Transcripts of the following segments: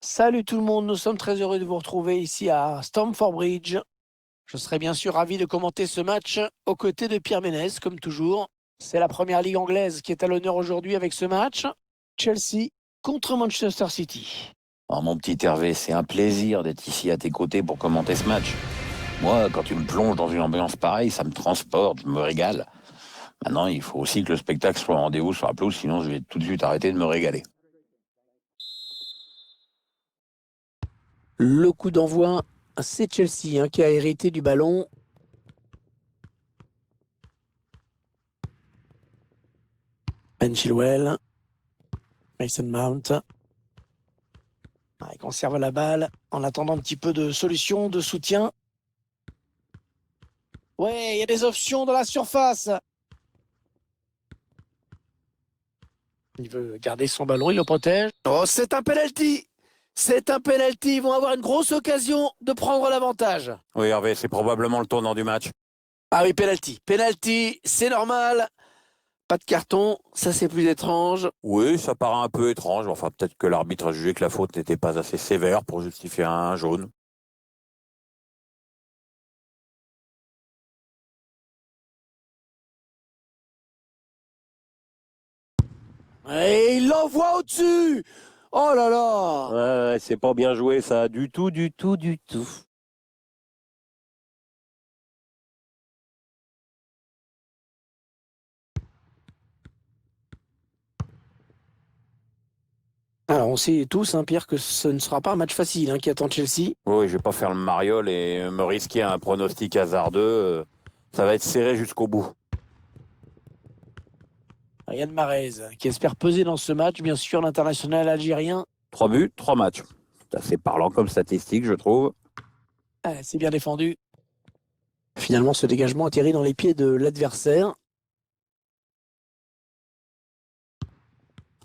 Salut tout le monde, nous sommes très heureux de vous retrouver ici à Stamford Bridge. Je serai bien sûr ravi de commenter ce match aux côtés de Pierre Ménez, comme toujours. C'est la première ligue anglaise qui est à l'honneur aujourd'hui avec ce match. Chelsea contre Manchester City. Oh, mon petit Hervé, c'est un plaisir d'être ici à tes côtés pour commenter ce match. Moi, quand tu me plonges dans une ambiance pareille, ça me transporte, je me régale. Maintenant, il faut aussi que le spectacle soit au rendez-vous sur la pelouse, sinon je vais tout de suite arrêter de me régaler. Le coup d'envoi, c'est Chelsea qui a hérité du ballon. Ben Chilwell, Mason Mount. Il conserve la balle en attendant un petit peu de solution, de soutien. Ouais, il y a des options dans la surface. Il veut garder son ballon, il le protège. Oh, c'est un penalty. C'est un penalty. Ils vont avoir une grosse occasion de prendre l'avantage. Oui, Hervé, c'est probablement le tournant du match. Ah oui, penalty. Penalty, c'est normal. Pas de carton, ça c'est plus étrange. Oui, ça paraît un peu étrange. Enfin, peut-être que l'arbitre a jugé que la faute n'était pas assez sévère pour justifier un jaune. Et il l'envoie au-dessus. Oh là là. Ouais, c'est pas bien joué ça, du tout, du tout, du tout. Alors on sait tous, Pierre, que ce ne sera pas un match facile qui attend Chelsea. Oui, je vais pas faire le mariole et me risquer un pronostic hasardeux. Ça va être serré jusqu'au bout. Riyad Mahrez qui espère peser dans ce match, bien sûr, l'international algérien. 3 buts, 3 matchs. C'est assez parlant comme statistique, je trouve. C'est bien défendu. Finalement, ce dégagement atterrit dans les pieds de l'adversaire.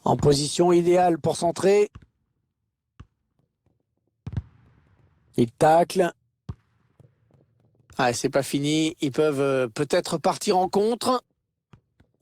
En position idéale pour centrer. Il tacle. C'est pas fini. Ils peuvent peut-être partir en contre.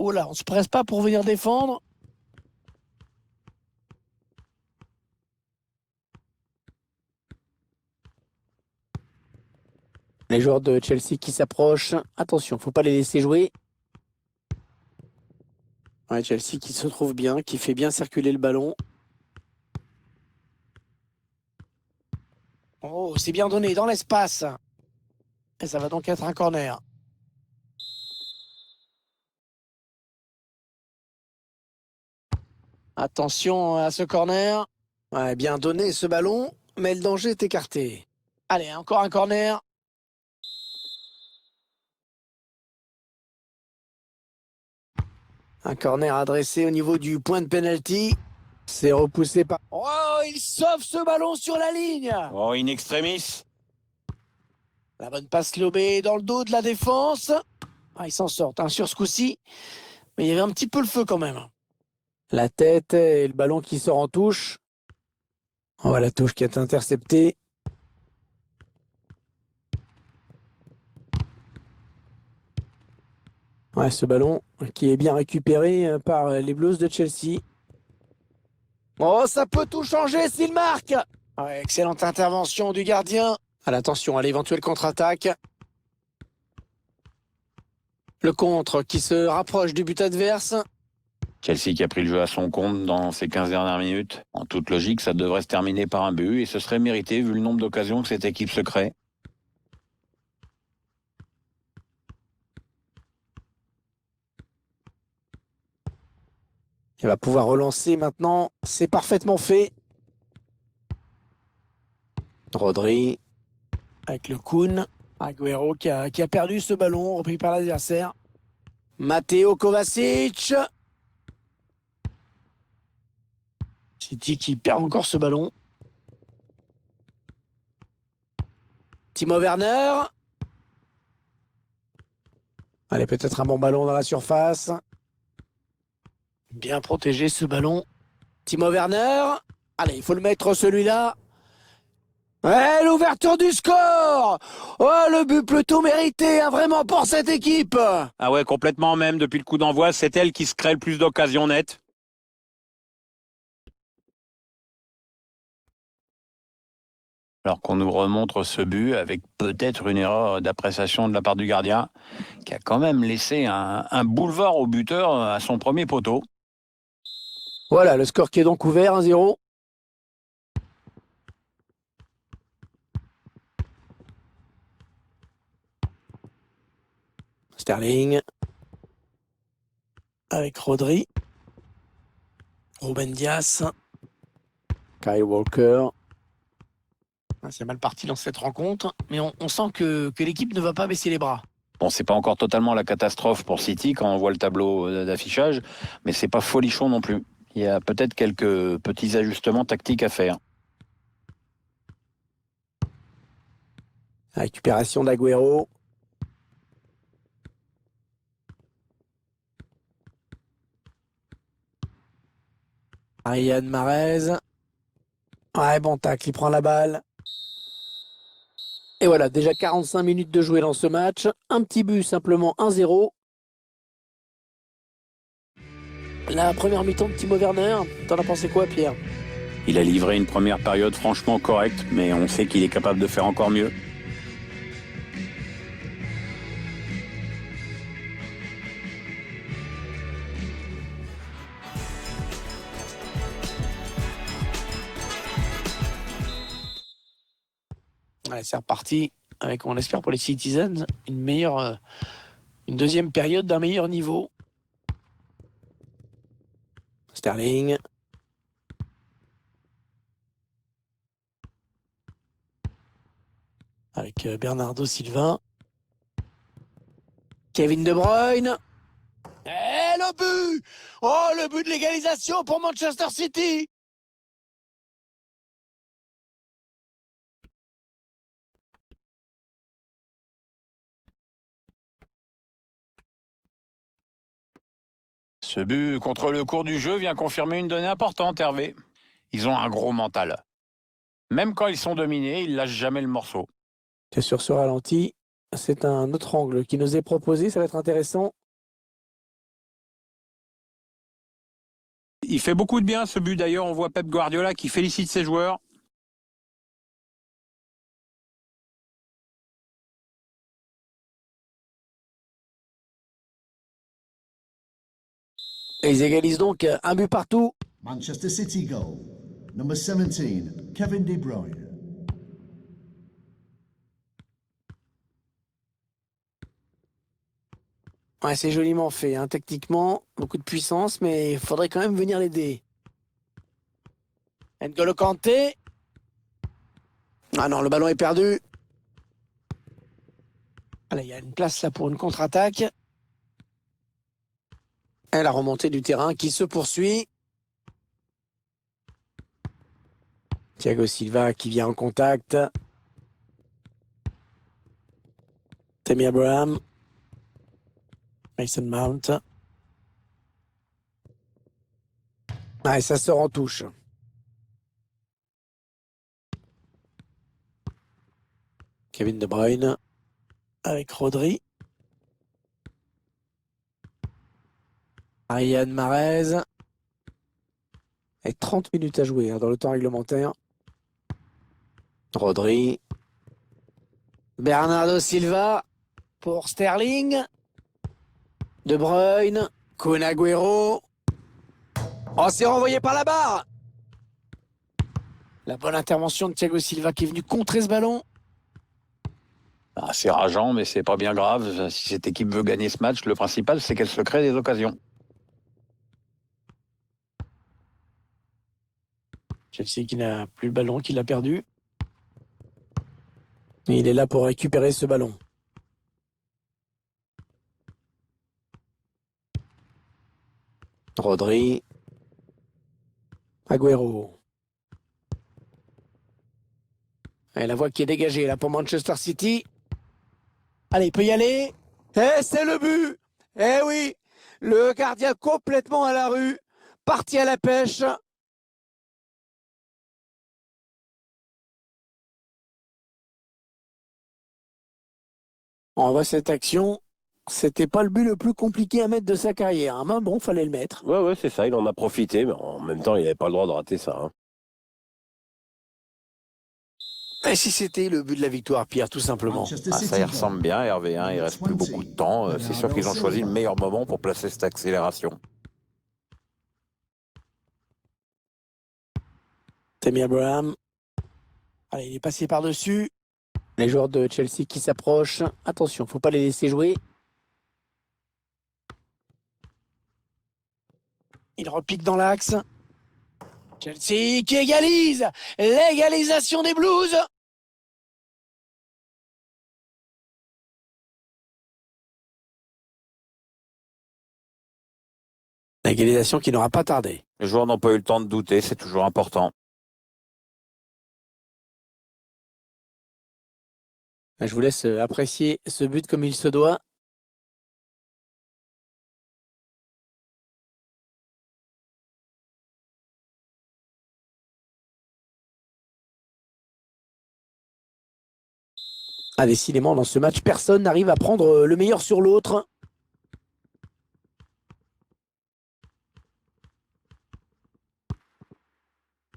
Oh là, on se presse pas pour venir défendre. Les joueurs de Chelsea qui s'approchent. Attention, faut pas les laisser jouer. Ouais, Chelsea qui se trouve bien, qui fait bien circuler le ballon. Oh, c'est bien donné dans l'espace. Et ça va donc être un corner. Attention à ce corner. Ouais, bien donné ce ballon, mais le danger est écarté. Allez, encore un corner. Un corner adressé au niveau du point de pénalty. C'est repoussé par... Oh, il sauve ce ballon sur la ligne. Oh, in extremis. La bonne passe lobée dans le dos de la défense. Ils s'en sortent sur ce coup-ci. Mais il y avait un petit peu le feu quand même. La tête et le ballon qui sort en touche. Oh, la touche qui est interceptée. Ouais, ce ballon qui est bien récupéré par les Blues de Chelsea. Oh, ça peut tout changer s'il marque. Ouais, excellente intervention du gardien. Attention à l'éventuelle contre-attaque. Le contre qui se rapproche du but adverse. Chelsea qui a pris le jeu à son compte dans ces 15 dernières minutes. En toute logique, ça devrait se terminer par un but et ce serait mérité vu le nombre d'occasions que cette équipe se crée. Il va pouvoir relancer maintenant. C'est parfaitement fait. Rodri avec le Kun. Agüero qui a perdu ce ballon repris par l'adversaire. Matteo Kovacic. City qui perd encore ce ballon. Timo Werner. Allez, peut-être un bon ballon dans la surface. Bien protégé ce ballon. Timo Werner. Allez, il faut le mettre celui-là. Ouais, l'ouverture du score. Oh, le but plutôt mérité, vraiment pour cette équipe. Ah ouais, complètement même. Depuis le coup d'envoi, c'est elle qui se crée le plus d'occasions nettes. Alors qu'on nous remontre ce but avec peut-être une erreur d'appréciation de la part du gardien, qui a quand même laissé un boulevard au buteur à son premier poteau. Voilà, le score qui est donc ouvert, 1-0. Sterling. Avec Rodri. Ruben Dias. Kyle Walker. C'est mal parti dans cette rencontre, mais on sent que l'équipe ne va pas baisser les bras. Bon, c'est pas encore totalement la catastrophe pour City quand on voit le tableau d'affichage, mais c'est pas folichon non plus. Il y a peut-être quelques petits ajustements tactiques à faire. La récupération d'Aguero. Ryan Mahrez. Ouais, bon tacle, il prend la balle. Et voilà, déjà 45 minutes de jouer dans ce match. Un petit but, simplement 1-0. La première mi-temps de Timo Werner, t'en as pensé quoi, Pierre? Il a livré une première période franchement correcte, mais on sait qu'il est capable de faire encore mieux. Allez, c'est reparti avec, on l'espère pour les Citizens, une deuxième période d'un meilleur niveau. Sterling. Avec Bernardo Silva. Kevin De Bruyne. Et le but! Oh, le but de l'égalisation pour Manchester City! Ce but contre le cours du jeu vient confirmer une donnée importante, Hervé. Ils ont un gros mental. Même quand ils sont dominés, ils lâchent jamais le morceau. C'est sur ce ralenti. C'est un autre angle qui nous est proposé. Ça va être intéressant. Il fait beaucoup de bien ce but d'ailleurs. On voit Pep Guardiola qui félicite ses joueurs. Et ils égalisent donc un but partout. Manchester City goal. Number 17, Kevin De Bruyne. Ouais, c'est joliment fait, hein, techniquement. Beaucoup de puissance, mais il faudrait quand même venir l'aider. N'Golo Kanté. Ah non, le ballon est perdu. Allez, il y a une place là pour une contre-attaque. Et la remontée du terrain qui se poursuit. Thiago Silva qui vient en contact. Tammy Abraham. Mason Mount. Ah, et ça sort en touche. Kevin De Bruyne avec Rodri. Ryan Mahrez. Et 30 minutes à jouer dans le temps réglementaire. Rodri. Bernardo Silva pour Sterling. De Bruyne. Kun Agüero. Oh, c'est renvoyé par la barre. La bonne intervention de Thiago Silva qui est venu contrer ce ballon. Ah, c'est rageant, mais c'est pas bien grave. Si cette équipe veut gagner ce match, le principal, c'est qu'elle se crée des occasions. Chelsea qui n'a plus le ballon, qui l'a perdu. Et il est là pour récupérer ce ballon. Rodri. Agüero. Et la voie qui est dégagée là pour Manchester City. Allez, il peut y aller. Et c'est le but. Eh oui, le gardien complètement à la rue, parti à la pêche. On voit cette action. C'était pas le but le plus compliqué à mettre de sa carrière, hein, mais bon, fallait le mettre. Ouais, c'est ça, il en a profité, mais en même temps, il n'avait pas le droit de rater ça. Hein. Et si c'était le but de la victoire, Pierre, tout simplement? Manchester Ah, City ça y goal. ressemble bien, RV1, il reste plus beaucoup de temps. C'est sûr qu'ils ont choisi le meilleur moment pour placer cette accélération. Tammy Abraham. Allez, il est passé par-dessus. Les joueurs de Chelsea qui s'approchent. Attention, faut pas les laisser jouer. Il repique dans l'axe. Chelsea qui égalise. L'égalisation des Blues. L'égalisation qui n'aura pas tardé. Les joueurs n'ont pas eu le temps de douter, c'est toujours important. Je vous laisse apprécier ce but comme il se doit. Ah, décidément, dans ce match, personne n'arrive à prendre le meilleur sur l'autre.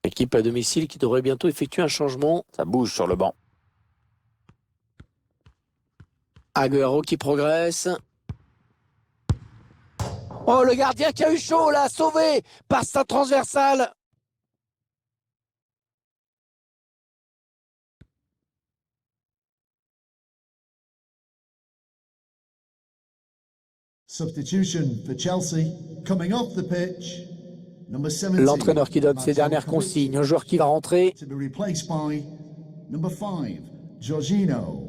Équipe à domicile qui devrait bientôt effectuer un changement. Ça bouge sur le banc. Agüero qui progresse. Oh, le gardien qui a eu chaud là, sauvé par sa transversale. Substitution for Chelsea. Coming off the pitch. Number 17. L'entraîneur qui donne ses dernières consignes, un joueur qui va rentrer. To be replaced by number 5, Jorginho.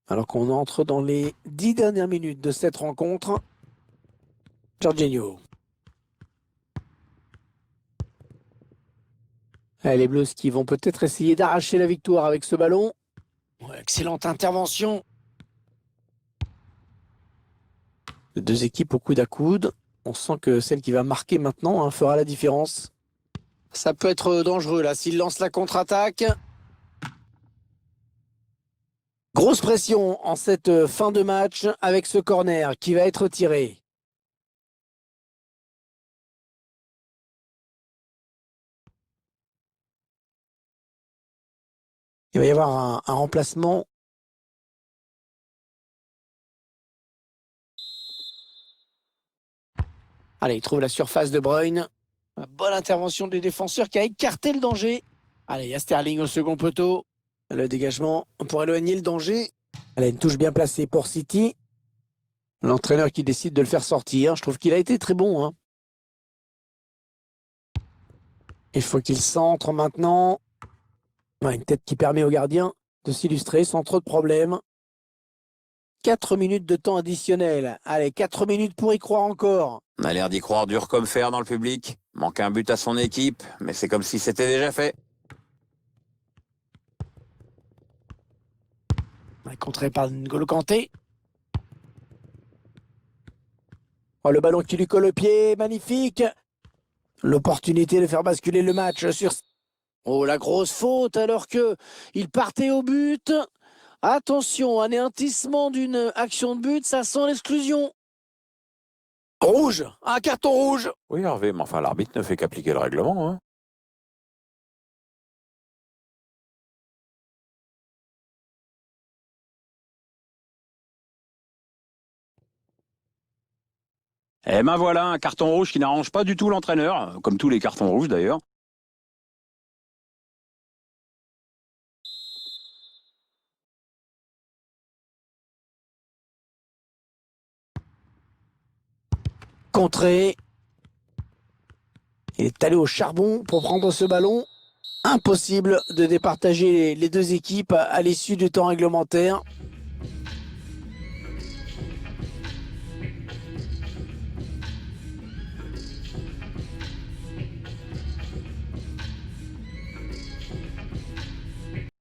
Alors qu'on entre dans les 10 dernières minutes de cette rencontre. Jorginho. Les Blues qui vont peut-être essayer d'arracher la victoire avec ce ballon. Ouais, excellente intervention. Les deux équipes au coude à coude. On sent que celle qui va marquer maintenant fera la différence. Ça peut être dangereux là s'il lance la contre-attaque. Grosse pression en cette fin de match avec ce corner qui va être tiré. Il va y avoir un remplacement. Allez, il trouve la surface de Bruyne. Bonne intervention des défenseurs qui a écarté le danger. Allez, il y a Sterling au second poteau. Le dégagement pour éloigner le danger. Allez, une touche bien placée pour City. L'entraîneur qui décide de le faire sortir. Je trouve qu'il a été très bon. Il faut qu'il centre maintenant. Ouais, une tête qui permet au gardien de s'illustrer sans trop de problèmes. 4 minutes de temps additionnel. Allez, 4 minutes pour y croire encore. On a l'air d'y croire dur comme fer dans le public. Manque un but à son équipe, mais c'est comme si c'était déjà fait. Contré par N'Golo Kanté. Oh, le ballon qui lui colle au pied, magnifique. L'opportunité de faire basculer le match sur... Oh, la grosse faute alors que il partait au but. Attention, anéantissement d'une action de but, ça sent l'exclusion. Rouge, un carton rouge. Oui, Hervé, mais enfin, l'arbitre ne fait qu'appliquer le règlement. Hein. Eh ben voilà, un carton rouge qui n'arrange pas du tout l'entraîneur, comme tous les cartons rouges d'ailleurs. Contré. Il est allé au charbon pour prendre ce ballon. Impossible de départager les deux équipes à l'issue du temps réglementaire.